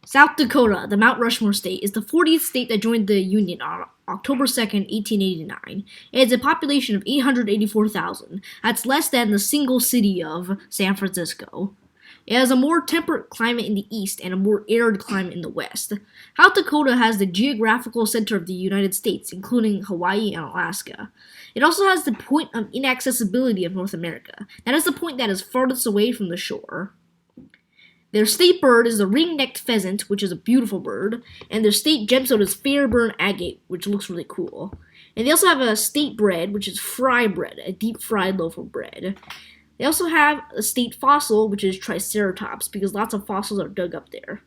South Dakota, the Mount Rushmore state, is the 40th state that joined the Union on October 2nd, 1889. It has a population of 884,000. That's less than the single city of San Francisco. It has a more temperate climate in the east and a more arid climate in the west. South Dakota has the geographical center of the United States, including Hawaii and Alaska. It also has the point of inaccessibility of North America. That is the point that is farthest away from the shore. Their state bird is the ring-necked pheasant, which is a beautiful bird, and their state gemstone is Fairburn agate, which looks really cool. And they also have a state bread, which is fry bread, a deep-fried loaf of bread. They also have a state fossil, which is Triceratops, because lots of fossils are dug up there.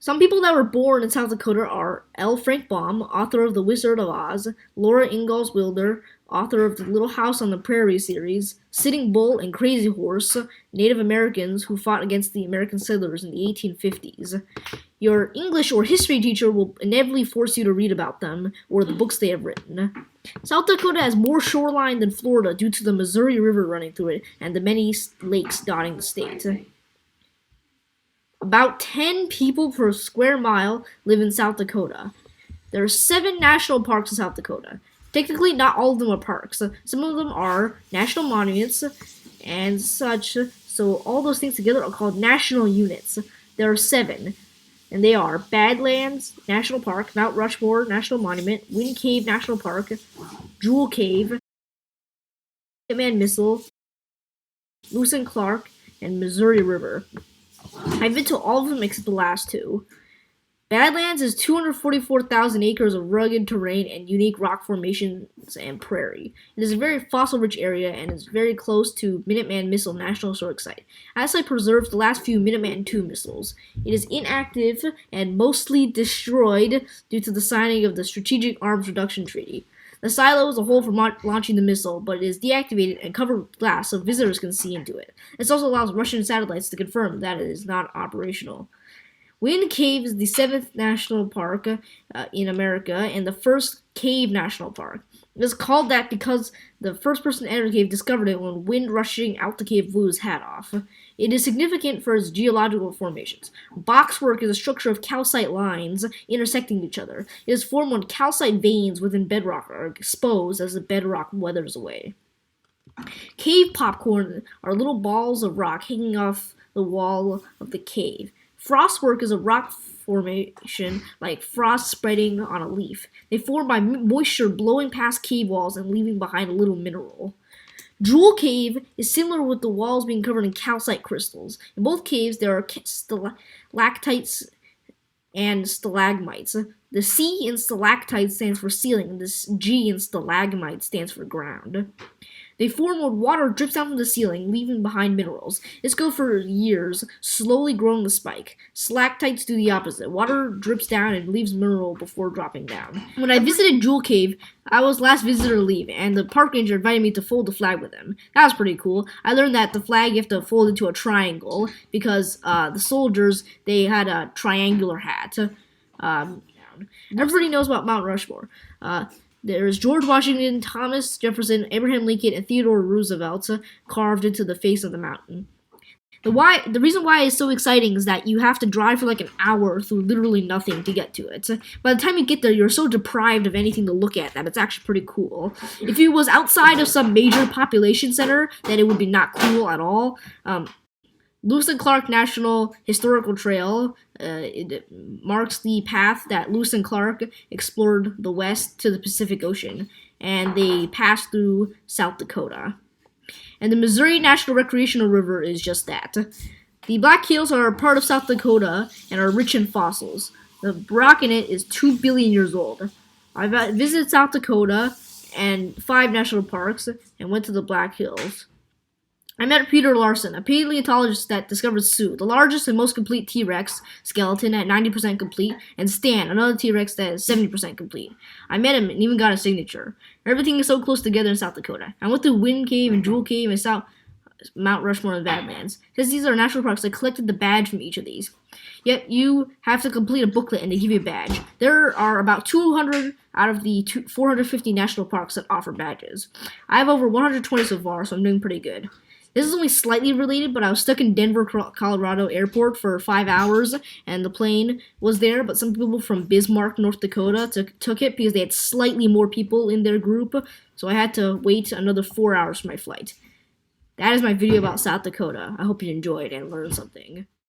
Some people that were born in South Dakota are L. Frank Baum, author of The Wizard of Oz, Laura Ingalls Wilder, author of the Little House on the Prairie series, Sitting Bull and Crazy Horse, Native Americans who fought against the American settlers in the 1850s. Your English or history teacher will inevitably force you to read about them or the books they have written. South Dakota has more shoreline than Florida due to the Missouri River running through it and the many lakes dotting the state. About 10 people per square mile live in South Dakota. There are 7 national parks in South Dakota. Technically, not all of them are parks. Some of them are national monuments and such, so all those things together are called national units. There are 7, and they are Badlands National Park, Mount Rushmore National Monument, Wind Cave National Park, Jewel Cave, Minuteman Missile, Lewis and Clark, and Missouri River. I've been to all of them except the last 2. Badlands is 244,000 acres of rugged terrain and unique rock formations and prairie. It is a very fossil-rich area and is very close to Minuteman Missile National Historic Site. As site preserves the last few Minuteman II missiles. It is inactive and mostly destroyed due to the signing of the Strategic Arms Reduction Treaty. The silo is a hole for launching the missile, but it is deactivated and covered with glass so visitors can see into it. This also allows Russian satellites to confirm that it is not operational. Wind Cave is the 7th national park in America and the first cave national park. It is called that because the first person to enter the cave discovered it when wind rushing out the cave blew his hat off. It is significant for its geological formations. Boxwork is a structure of calcite lines intersecting each other. It is formed when calcite veins within bedrock are exposed as the bedrock weathers away. Cave popcorn are little balls of rock hanging off the wall of the cave. Frostwork is a rock formation like frost spreading on a leaf. They form by moisture blowing past cave walls and leaving behind a little mineral. Jewel Cave is similar with the walls being covered in calcite crystals. In both caves, there are stalactites and stalagmites. The C in stalactite stands for ceiling, and the G in stalagmite stands for ground. They form when water drips down from the ceiling, leaving behind minerals. This goes for years, slowly growing the spike. Stalactites do the opposite. Water drips down and leaves mineral before dropping down. When I visited Jewel Cave, I was last visitor to leave, and the park ranger invited me to fold the flag with him. That was pretty cool. I learned that the flag you have to fold into a triangle because the soldiers, they had a triangular hat. Everybody knows about Mount Rushmore. There's George Washington, Thomas Jefferson, Abraham Lincoln, and Theodore Roosevelt carved into the face of the mountain. The reason why it's so exciting is that you have to drive for like an hour through literally nothing to get to it. By the time you get there, you're so deprived of anything to look at that it's actually pretty cool. If it was outside of some major population center, then it would be not cool at all. Lewis and Clark National Historical Trail, it marks the path that Lewis and Clark explored the west to the Pacific Ocean, and they passed through South Dakota. And the Missouri National Recreational River is just that. The Black Hills are a part of South Dakota and are rich in fossils. The rock in it is 2 billion years old. I visited South Dakota and 5 national parks and went to the Black Hills. I met Peter Larson, a paleontologist that discovered Sue, the largest and most complete T-Rex skeleton at 90% complete, and Stan, another T-Rex that is 70% complete. I met him and even got a signature. Everything is so close together in South Dakota. I went to Wind Cave and Jewel Cave and saw Mount Rushmore and Badlands. Since these are national parks, I collected the badge from each of these. Yet you have to complete a booklet and they give you a badge. There are about 200 out of the 450 national parks that offer badges. I have over 120 so far, so I'm doing pretty good. This is only slightly related, but I was stuck in Denver, Colorado airport for 5 hours, and the plane was there, but some people from Bismarck, North Dakota took it because they had slightly more people in their group, so I had to wait another 4 hours for my flight. That is my video about South Dakota. I hope you enjoyed and learned something.